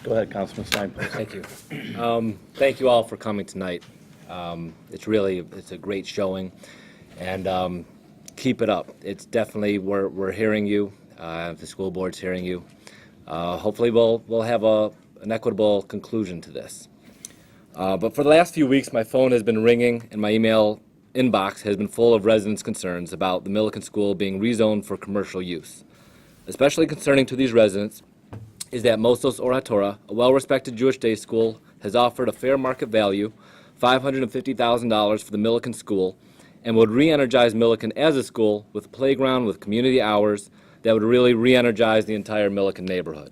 Go ahead, Councilman Stein, please. Thank you. Thank you all for coming tonight. It's a great showing, and keep it up. It's definitely, we're hearing you. The school board's hearing you. Hopefully we'll have an equitable conclusion to this. But for the last few weeks, my phone has been ringing and my email inbox has been full of residents' concerns about the Millikin School being rezoned for commercial use. Especially concerning to these residents is that Mosdos Ohr Hatorah, a well-respected Jewish day school, has offered a fair market value, $550,000 for the Millikin School, and would re-energize Millikin as a school with a playground with community hours that would really re-energize the entire Millikin neighborhood.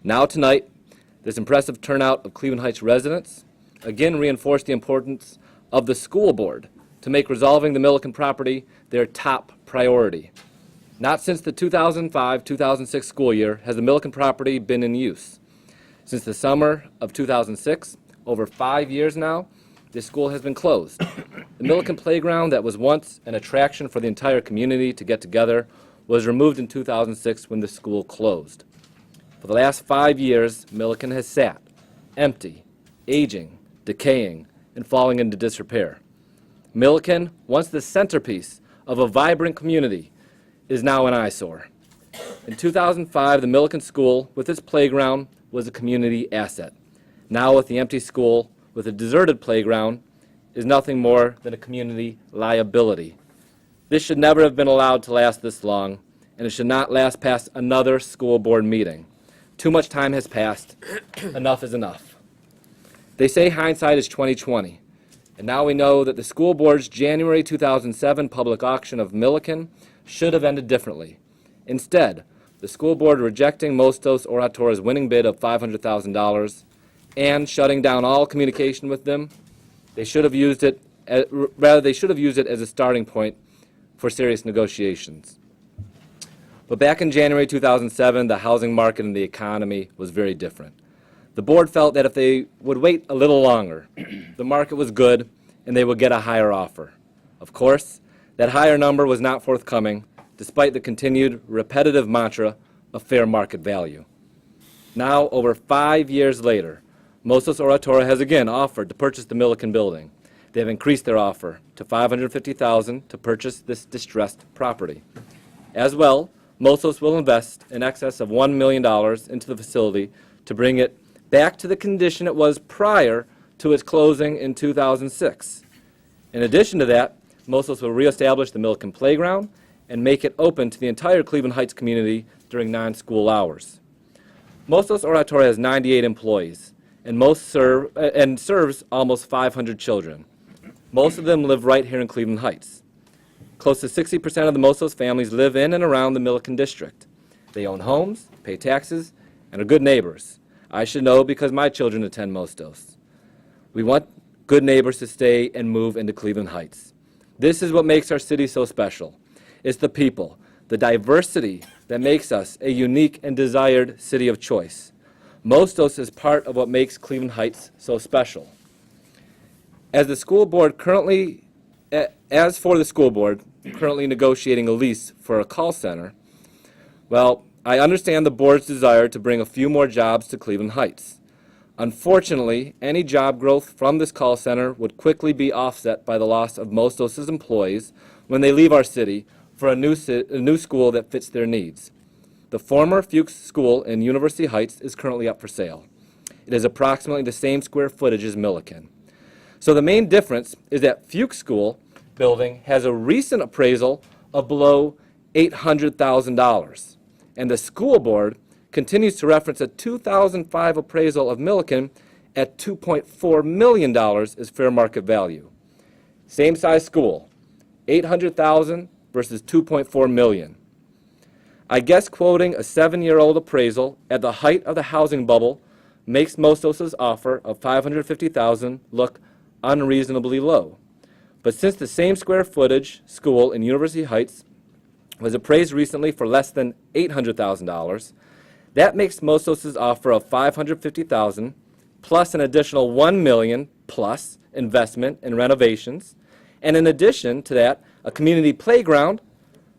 Now tonight, this impressive turnout of Cleveland Heights residents again reinforced the importance of the school board to make resolving the Millikin property their top priority. Not since the 2005-2006 school year has the Millikin property been in use. Since the summer of 2006, over 5 years now, this school has been closed. The Millikin playground that was once an attraction for the entire community to get together was removed in 2006 when the school closed. For the last 5 years, Millikin has sat, empty, aging, decaying, and falling into disrepair. Millikin, once the centerpiece of a vibrant community, is now an eyesore. In 2005, the Millikin School, with its playground, was a community asset. Now, with the empty school, with a deserted playground, is nothing more than a community liability. This should never have been allowed to last this long, and it should not last past another school board meeting. Too much time has passed. Enough is enough. They say hindsight is 20/20, and now we know that the school board's January 2007 public auction of Millikin should have ended differently. Instead, the school board rejecting Mosdos Ohr Hatorah's winning bid of $500,000 and shutting down all communication with them, they should have used it as a starting point for serious negotiations. But back in January 2007, the housing market and the economy was very different. The board felt that if they would wait a little longer, the market was good and they would get a higher offer. Of course, that higher number was not forthcoming, despite the continued repetitive mantra of fair market value. Now, over 5 years later, Mosdos Ohr Hatorah has again offered to purchase the Millikin building. They have increased their offer to $550,000 to purchase this distressed property. As well, Mosdos will invest in excess of $1 million into the facility to bring it back to the condition it was prior to its closing in 2006. In addition to that, Mosdos will reestablish the Millikin playground and make it open to the entire Cleveland Heights community during non-school hours. Mosdos Ohr Hatorah has 98 employees and serves almost 500 children. Most of them live right here in Cleveland Heights. Close to 60% of the Mosdos families live in and around the Millikin district. They own homes, pay taxes, and are good neighbors. I should know because my children attend Mosdos. We want good neighbors to stay and move into Cleveland Heights. This is what makes our city so special. It's the people, the diversity that makes us a unique and desired city of choice. Mosdos is part of what makes Cleveland Heights so special. As for the school board currently negotiating a lease for a call center, well, I understand the board's desire to bring a few more jobs to Cleveland Heights. Unfortunately, any job growth from this call center would quickly be offset by the loss of Mosdos' employees when they leave our city for a new school that fits their needs. The former Fuchs School in University Heights is currently up for sale. It is approximately the same square footage as Millikin. So the main difference is that Fuchs School building has a recent appraisal of below $800,000, and the school board continues to reference a 2005 appraisal of Millikin at $2.4 million as fair market value. Same size school, $800,000 versus $2.4 million. I guess quoting a 7-year-old appraisal at the height of the housing bubble makes Mosdos' offer of $550,000 look unreasonably low. But since the same square footage school in University Heights was appraised recently for less than $800,000, that makes Mosdos' offer of $550,000 plus an additional $1 million plus investment in renovations, and in addition to that, a community playground.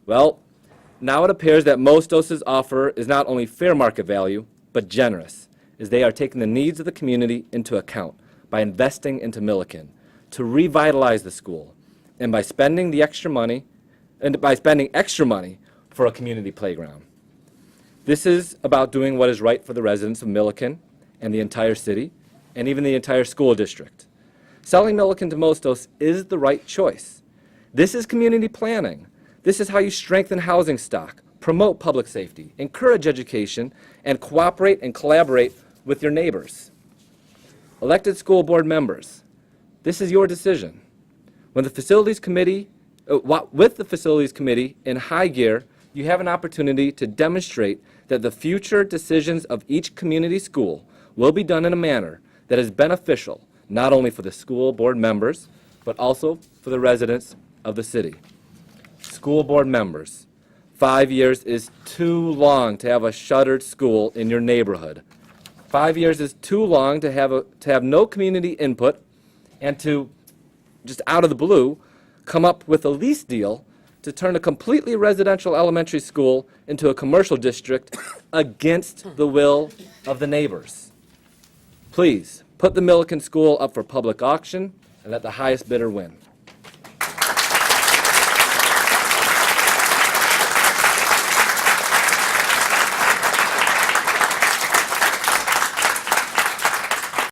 Well, now it appears that Mosdos' offer is not only fair market value, but generous, is they are taking the needs of the community into account by investing into Millikin to revitalize the school and by spending extra money for a community playground. This is about doing what is right for the residents of Millikin and the entire city and even the entire school district. Selling Millikin to Mosdos is the right choice. This is community planning. This is how you strengthen housing stock, promote public safety, encourage education, and cooperate and collaborate with your neighbors. Elected school board members, this is your decision. With the facilities committee in high gear, you have an opportunity to demonstrate that the future decisions of each community school will be done in a manner that is beneficial not only for the school board members, but also for the residents of the city. School board members, 5 years is too long to have a shuttered school in your neighborhood. 5 years is too long to have no community input and to, just out of the blue, come up with a lease deal to turn a completely residential elementary school into a commercial district against the will of the neighbors. Please, put the Millikin School up for public auction and let the highest bidder win.